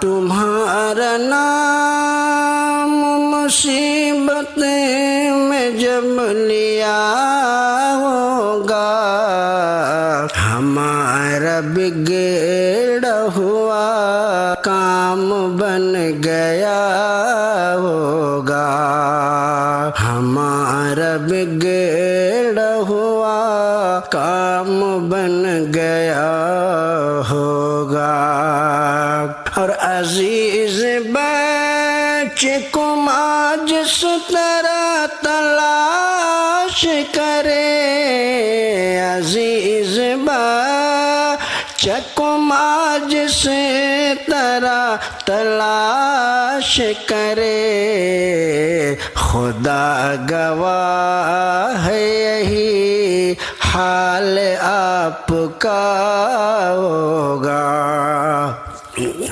तुम्हारा नाम मुसीबत में जब लिया होगा, हमारा बिगड़ा हुआ काम बन गया होगा। हमारा बिगड़ा हुआ काम बन गया होगा। और अजीज बच्चे को आज सुतरा तलाश करे, अजीज बच्चे को आज से तरह तलाश करे। खुदा गवाह है यही हाल आपका होगा।